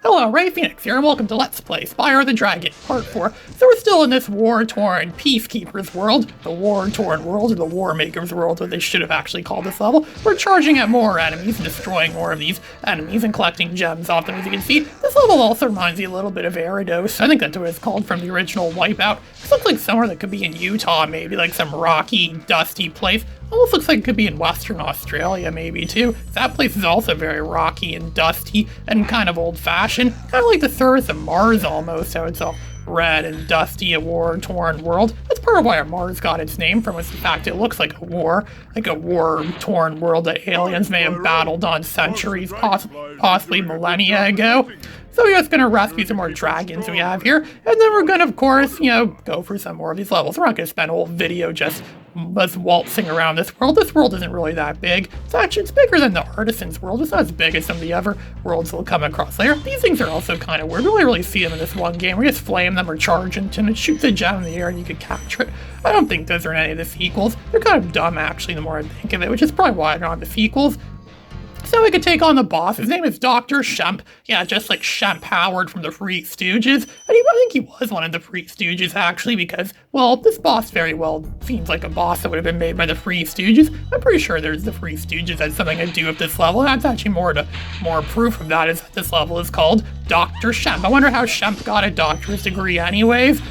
Hello, Ray Phoenix here, and welcome to Let's Play Spyro the Dragon, Part 4. So we're still in this war-torn Peacekeepers world, the war-torn world, or the War Makers world, what they should have actually called this level. We're charging at more enemies and destroying more of these enemies and collecting gems off them, as you can see. This level also reminds me a little bit of Eridos. I think that's what it's called from the original Wipeout. This looks like somewhere that could be in Utah, maybe, like some rocky, dusty place. Almost looks like it could be in Western Australia, maybe, too. That place is also very rocky and dusty and kind of old-fashioned. Kind of like the surface of Mars, almost, how it's all red and dusty, a war-torn world. That's part of why Mars got its name from, was the fact it looks like a war-torn world that aliens may have battled on centuries, possibly millennia ago. So we're just going to rescue some more dragons we have here, and then we're going to, of course, go for some more of these levels. We're not going to spend a whole video just waltzing around this world. This world isn't really that big. It's bigger than the Artisan's world. It's not as big as some of the other worlds we'll come across later. These things are also kind of weird. We only really see them in this one game. We just flame them or charge into them and shoot the gem in the air and you can capture it. I don't think those are in any of the sequels. They're kind of dumb, actually, the more I think of it, which is probably why they're not in the sequels. So we could take on the boss. His name is Dr. Shemp. Yeah, just like Shemp Howard from the Three Stooges. And I think he was one of the Three Stooges, actually, because, well, this boss very well seems like a boss that would have been made by the Three Stooges. I'm pretty sure there's the Three Stooges has something to do with this level. And that's actually more proof of that is that this level is called Dr. Shemp. I wonder how Shemp got a doctorate degree anyways.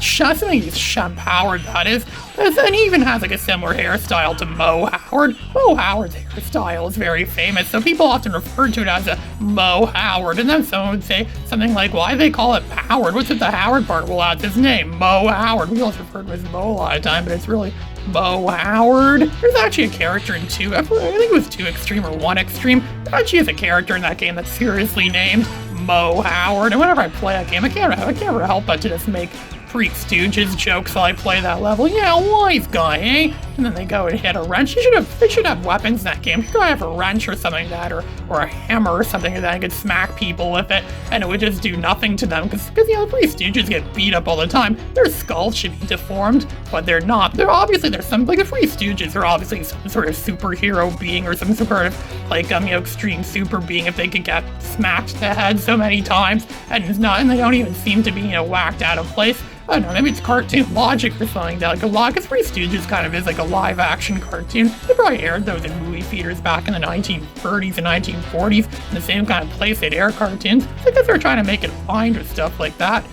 Something is Shemp Howard, that is. And he even has like a similar hairstyle to Mo Howard. Mo Howard's hairstyle is very famous, so people often refer to it as a Mo Howard. And then someone would say something like, why do they call it Howard? What's with the Howard part? Well, that's his name, Mo Howard. We always refer to him as Mo a lot of time, but it's really Mo Howard. There's actually a character in 2, I think it was 2 Extreme or 1 Extreme. There actually is a character in that game that's seriously named Mo Howard. And whenever I play that game, I can't ever help but to just make Three Stooges jokes while I play that level. Yeah, wise guy, eh? And then they go and hit a wrench. They should have weapons in that game. You could have a wrench or something like that, or a hammer or something like that, and could smack people with it, and it would just do nothing to them, because the Three Stooges get beat up all the time. Their skulls should be deformed, but they're not. There's some, like the Three Stooges are obviously some sort of superhero being, or some sort of, like, extreme super being if they could get smacked in the head so many times, and they don't even seem to be, whacked out of place. I don't know, maybe it's cartoon logic or something like that. Like, because Three Stooges kind of is like a live-action cartoon. They probably aired those in movie theaters back in the 1930s and 1940s, in the same kind of place they'd air cartoons. I guess they're trying to make it fine or stuff like that.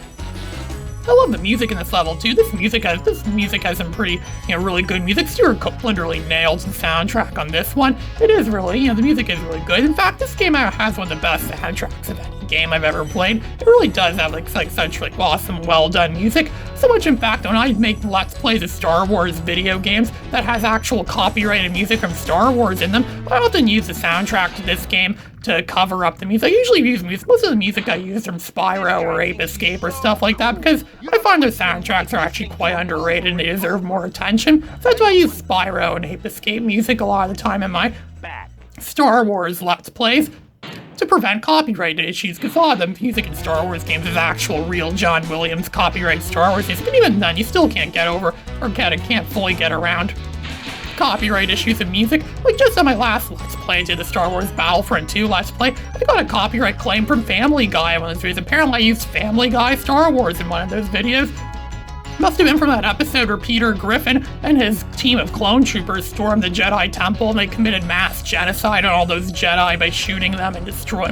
I love the music in this level too. This music has some pretty, really good music. Stuart Copeland really nails the soundtrack on this one. It is really, the music is really good. In fact, this game has one of the best soundtracks of any game I've ever played. It really does have such awesome, well done music. So much, in fact, when I make Let's Plays of Star Wars video games that has actual copyrighted music from Star Wars in them, I often use the soundtrack to this game to cover up the music. I usually use most of the music I use from Spyro or Ape Escape or stuff like that, because I find their soundtracks are actually quite underrated and they deserve more attention. So that's why I use Spyro and Ape Escape music a lot of the time in my Star Wars Let's Plays, to prevent copyright issues, because a lot of the music in Star Wars games is actual real John Williams copyright Star Wars music, but even then you still can't get over, or can't fully get around copyright issues in music. Like just on my last Let's Play, I did the Star Wars Battlefront 2 Let's Play, I got a copyright claim from Family Guy in one of those videos. Apparently I used Family Guy Star Wars in one of those videos. Must have been from that episode where Peter Griffin and his team of clone troopers stormed the Jedi Temple and they committed mass genocide on all those Jedi by shooting them and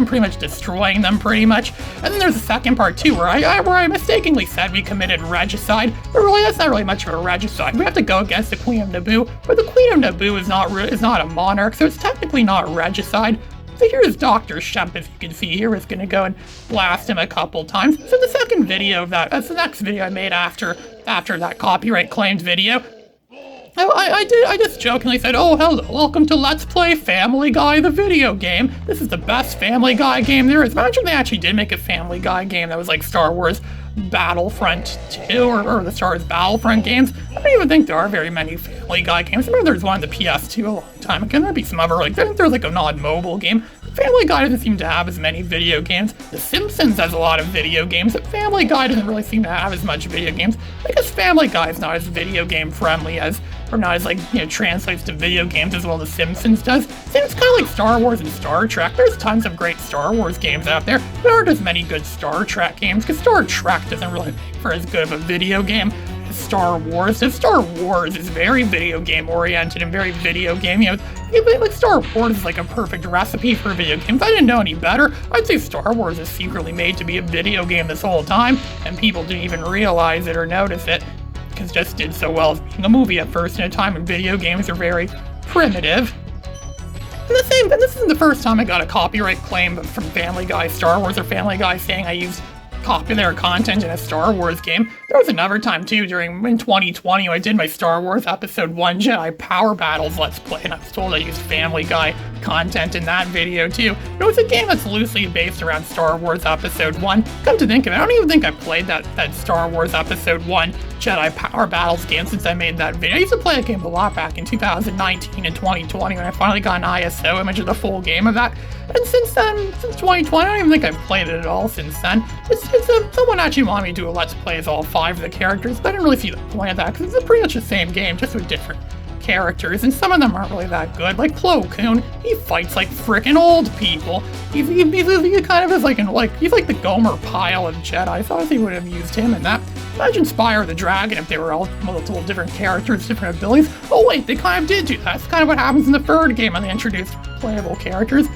pretty much destroying them pretty much. And then there's a second part too where I mistakenly said we committed regicide, but really that's not really much of a regicide. We have to go against the Queen of Naboo, but the Queen of Naboo is not a monarch, so it's technically not regicide. So here's Dr. Shemp, as you can see here, is going to go and blast him a couple times. So the second video of that's the next video I made after that copyright claimed video. I just jokingly said, oh, hello, welcome to Let's Play Family Guy, the video game. This is the best Family Guy game there is. Imagine they actually did make a Family Guy game that was like Star Wars Battlefront 2 or the Star Wars Battlefront games. I don't even think there are very many Family Guy games. I remember there was one on the PS2 a long time ago. There'd be some other, there's like a non-mobile game. Family Guy doesn't seem to have as many video games. The Simpsons has a lot of video games, but Family Guy doesn't really seem to have as much video games. I guess Family Guy is not as video game friendly as or not as like, translates to video games as well as Simpsons does. Seems kind of like Star Wars and Star Trek. There's tons of great Star Wars games out there. There aren't as many good Star Trek games, because Star Trek doesn't really make for as good of a video game as Star Wars. If Star Wars is very video game oriented and very video game, like Star Wars is like a perfect recipe for a video game. If I didn't know any better, I'd say Star Wars is secretly made to be a video game this whole time, and people didn't even realize it or notice it, because it just did so well as being a movie at first in a time when video games are very primitive. And this isn't the first time I got a copyright claim from Family Guy Star Wars, or Family Guy saying I used popular content in a Star Wars game. There was another time too in 2020 when I did my Star Wars Episode 1 Jedi Power Battles Let's Play, and I was told I used Family Guy content in that video too. It was a game that's loosely based around Star Wars Episode 1. Come to think of it, I don't even think I played that Star Wars Episode 1 Jedi Power Battles game since I made that video. I used to play that game a lot back in 2019 and 2020 when I finally got an ISO image of the full game of that. And since then, since 2020, I don't even think I've played it at all since then. Someone actually wanted me to do a Let's Play as all 5 of the characters, but I didn't really see the point of that, because it's pretty much the same game, just with different characters, and some of them aren't really that good. Like Plo Koon, he fights like frickin' old people. He kind of is he's like the Gomer Pyle of Jedi, so I think would have used him in that. Imagine Spyro the Dragon if they were all multiple different characters, different abilities. Oh wait, they kind of did do that. That's kind of what happens in the third game when they introduced playable characters.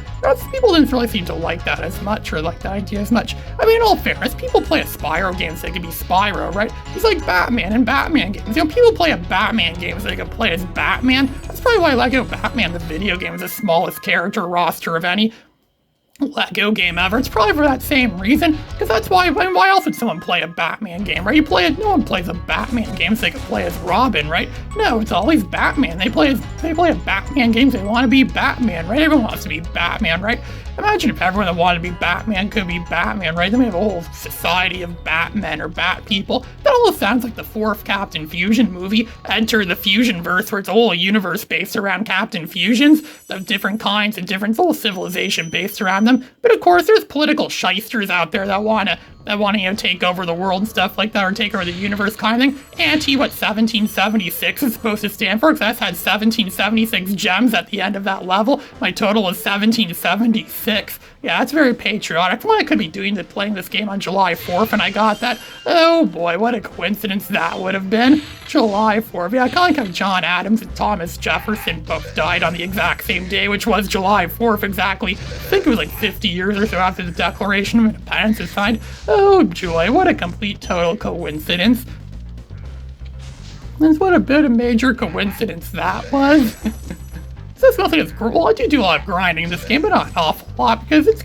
People didn't really seem to like that as much, or like the idea as much. I mean, in all fairness, people play a Spyro game so they can be Spyro, right? He's like Batman in Batman games. People play a Batman game so they can play as Batman. That's probably why Lego Batman, the video game, is the smallest character roster of any Lego game ever. It's probably for that same reason, because that's why else would someone play a Batman game, right? No one plays a Batman game so they can play as Robin, right? No, it's always Batman. They play a Batman game so they want to be Batman, right? Everyone wants to be Batman, right? Imagine if everyone that wanted to be Batman could be Batman, right? Then we have a whole society of Batmen or Bat people. That almost sounds like the 4th Captain Fusion movie, Enter the Fusion-verse, where it's a whole universe based around Captain Fusions of different kinds and different whole civilization based around them. But of course, there's political shysters out there that want to take over the world and stuff like that, or take over the universe kind of thing. What 1776 is supposed to stand for, because I've had 1776 gems at the end of that level. My total is 1776. Yeah, that's very patriotic. What I could be doing to playing this game on July 4th, and I got that. Oh boy, what a coincidence that would have been. July 4th. Yeah, I kind of like how John Adams and Thomas Jefferson both died on the exact same day, which was July 4th exactly. I think it was like 50 years or so after the Declaration of Independence was signed. Oh joy, what a complete total coincidence. And what a bit of major coincidence that was. This I do a lot of grinding in this game, but not an awful lot, because this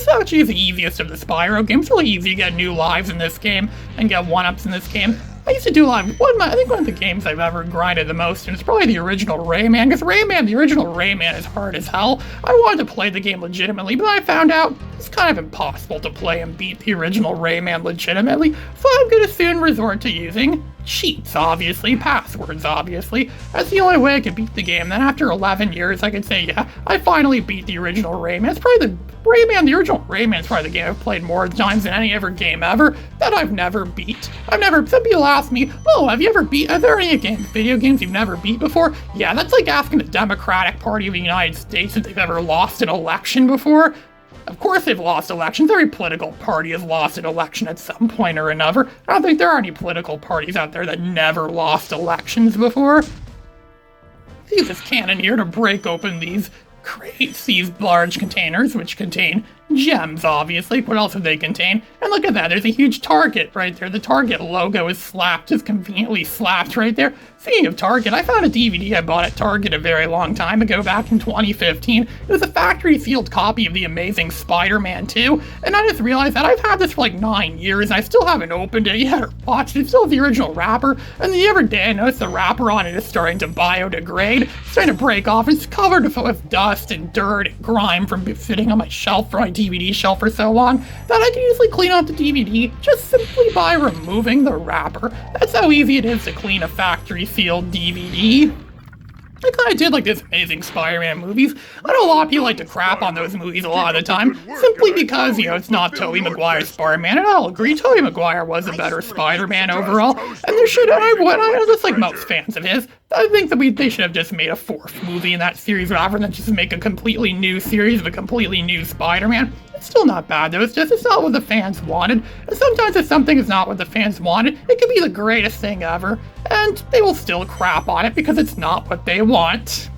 actually is the easiest of the Spyro games. It's really easy to get new lives in this game and get 1-ups in this game. I used to do a lot of, I think one of the games I've ever grinded the most, and it's probably the original Rayman, because the original Rayman is hard as hell. I wanted to play the game legitimately, but I found out it's kind of impossible to play and beat the original Rayman legitimately, so I'm going to soon resort to using cheats, obviously, passwords, obviously. That's the only way I could beat the game. Then after 11 years, I could say, yeah, I finally beat the original Rayman. It's probably the original Rayman is probably the game I've played more times than any other game ever that I've never beat. Some people ask me, oh, are there any video games you've never beat before? Yeah, that's like asking the Democratic Party of the United States if they've ever lost an election before. Of course they've lost elections. Every political party has lost an election at some point or another. I don't think there are any political parties out there that never lost elections before. Use this cannon here to break open these crates, these large containers, which contain gems, obviously. What else do they contain? And look at that, there's a huge Target right there. The Target logo is just conveniently slapped right there. Speaking of Target, I found a DVD I bought at Target a very long time ago, back in 2015. It was a factory-sealed copy of the amazing Spider-Man 2, and I just realized that I've had this for like 9 years, and I still haven't opened it yet or watched it. It's still the original wrapper, and the other day I noticed the wrapper on it is starting to biodegrade. It's starting to break off. It's covered with dust and dirt and grime from sitting on my shelf, for my DVD shelf for so long, that I can easily clean out the DVD just simply by removing the wrapper. That's how easy it is to clean a factory-sealed DVD. I kind of did like this Amazing Spider-Man movies. I know a lot of people like to crap on those movies a lot of the time, simply because, it's not Tobey Maguire's Spider-Man, and I'll agree, Tobey Maguire was a better Spider-Man overall, and there should, I just like most fans of his, I think that they should have just made a fourth movie in that series rather than just make a completely new series of a completely new Spider-Man. It's still not bad though, it's not what the fans wanted, and sometimes if something is not what the fans wanted, it can be the greatest thing ever, and they will still crap on it because it's not what they want.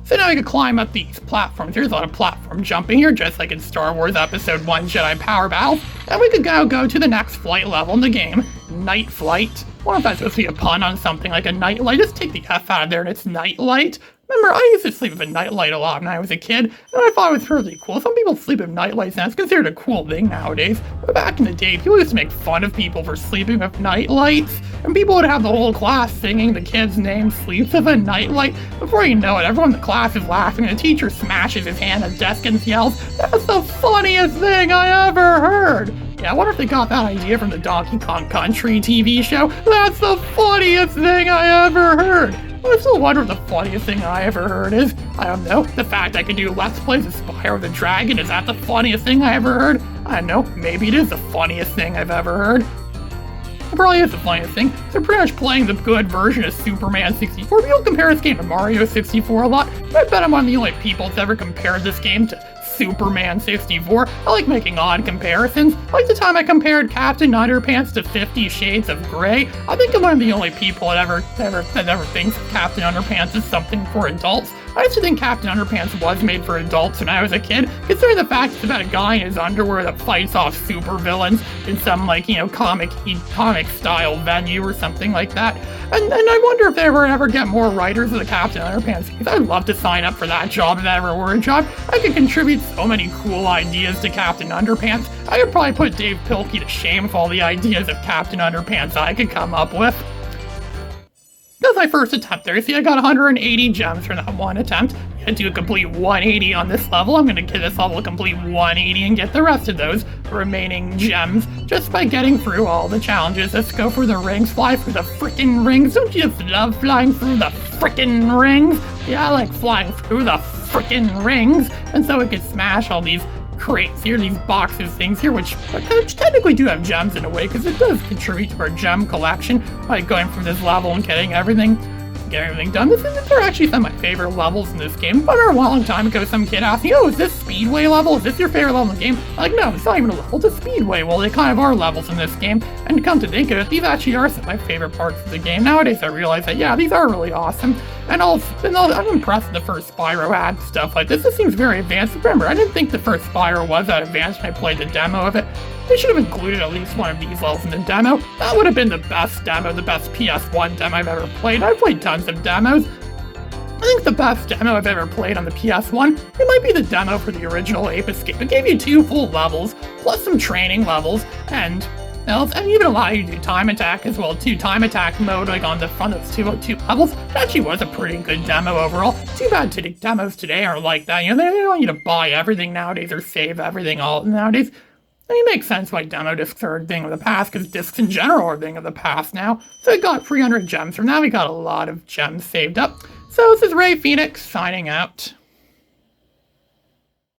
So now we can climb up these platforms. There's a lot of platform jumping here, just like in Star Wars Episode 1 Jedi Power Battles. And we could now go to the next flight level in the game, Night Flight. I wonder if that's supposed to be a pun on something like a nightlight. Just take the F out of there and it's Nightlight. Remember, I used to sleep with a nightlight a lot when I was a kid, and I thought it was pretty cool. Some people sleep with nightlights, and it's considered a cool thing nowadays. But back in the day, people used to make fun of people for sleeping with nightlights, and people would have the whole class singing the kid's name, sleeps with a nightlight. Before you know it, everyone in the class is laughing, and the teacher smashes his hand on the desk and yells, "That's the funniest thing I ever heard!" Yeah, I wonder if they got that idea from the Donkey Kong Country TV show. That's the funniest thing I ever heard! I still wonder if the funniest thing I ever heard is, I don't know, the fact I can do Let's Plays of Spyro the Dragon. Is that the funniest thing I ever heard? I don't know, maybe it is the funniest thing I've ever heard. It probably is the funniest thing. They're pretty much playing the good version of Superman 64. People compare this game to Mario 64 a lot. I bet I'm one of the only people that's ever compared this game to Superman 64. I like making odd comparisons. Like the time I compared Captain Underpants to 50 Shades of Grey. I think I'm one of the only people that ever thinks Captain Underpants is something for adults. I used to think Captain Underpants was made for adults when I was a kid, considering the fact it's about a guy in his underwear that fights off supervillains in some, comic style venue or something like that. And I wonder if they ever get more writers of the Captain Underpants, because I'd love to sign up for that job if that ever were a job. I could contribute so many cool ideas to Captain Underpants. I could probably put Dave Pilkey to shame with all the ideas of Captain Underpants I could come up with. That was my first attempt there. See, I got 180 gems for that one attempt. I had to do a complete 180 on this level. I'm gonna give this level a complete 180 and get the rest of those remaining gems just by getting through all the challenges. Let's go for the rings. Fly through the frickin' rings. Don't you just love flying through the frickin' rings? Yeah, I like flying through the frickin' rings. And so we could smash all these crates here, these boxes, things here, which technically do have gems in a way, because it does contribute to our gem collection by going through this level and getting everything done. They're actually some of my favorite levels in this game. I remember a long time ago, some kid asked me, "Oh, is this Speedway level? Is this your favorite level in the game?" I'm like, no, it's not even a level, it's a Speedway. Well, they kind of are levels in this game, and to come to think of it, these actually are some of my favorite parts of the game. Nowadays, I realize that, yeah, these are really awesome, and I'm impressed with the first Spyro had stuff like this. This seems very advanced. Remember, I didn't think the first Spyro was that advanced when I played the demo of it. They should have included at least one of these levels in the demo. That would have been the best demo, the best PS1 demo I've ever played. I've played tons of demos. I think the best demo I've ever played on the PS1, it might be the demo for the original Ape Escape. It gave you 2 full levels, plus some training levels, and even allow you to do time attack as well, too. Time attack mode, like on the front of those two levels. It actually was a pretty good demo overall. Too bad demos today aren't like that. They don't want you to buy everything nowadays or save everything all nowadays. It makes sense why demo discs are a thing of the past, because discs in general are a thing of the past now. So we got 300 gems from now. We got a lot of gems saved up. So this is Ray Phoenix signing out.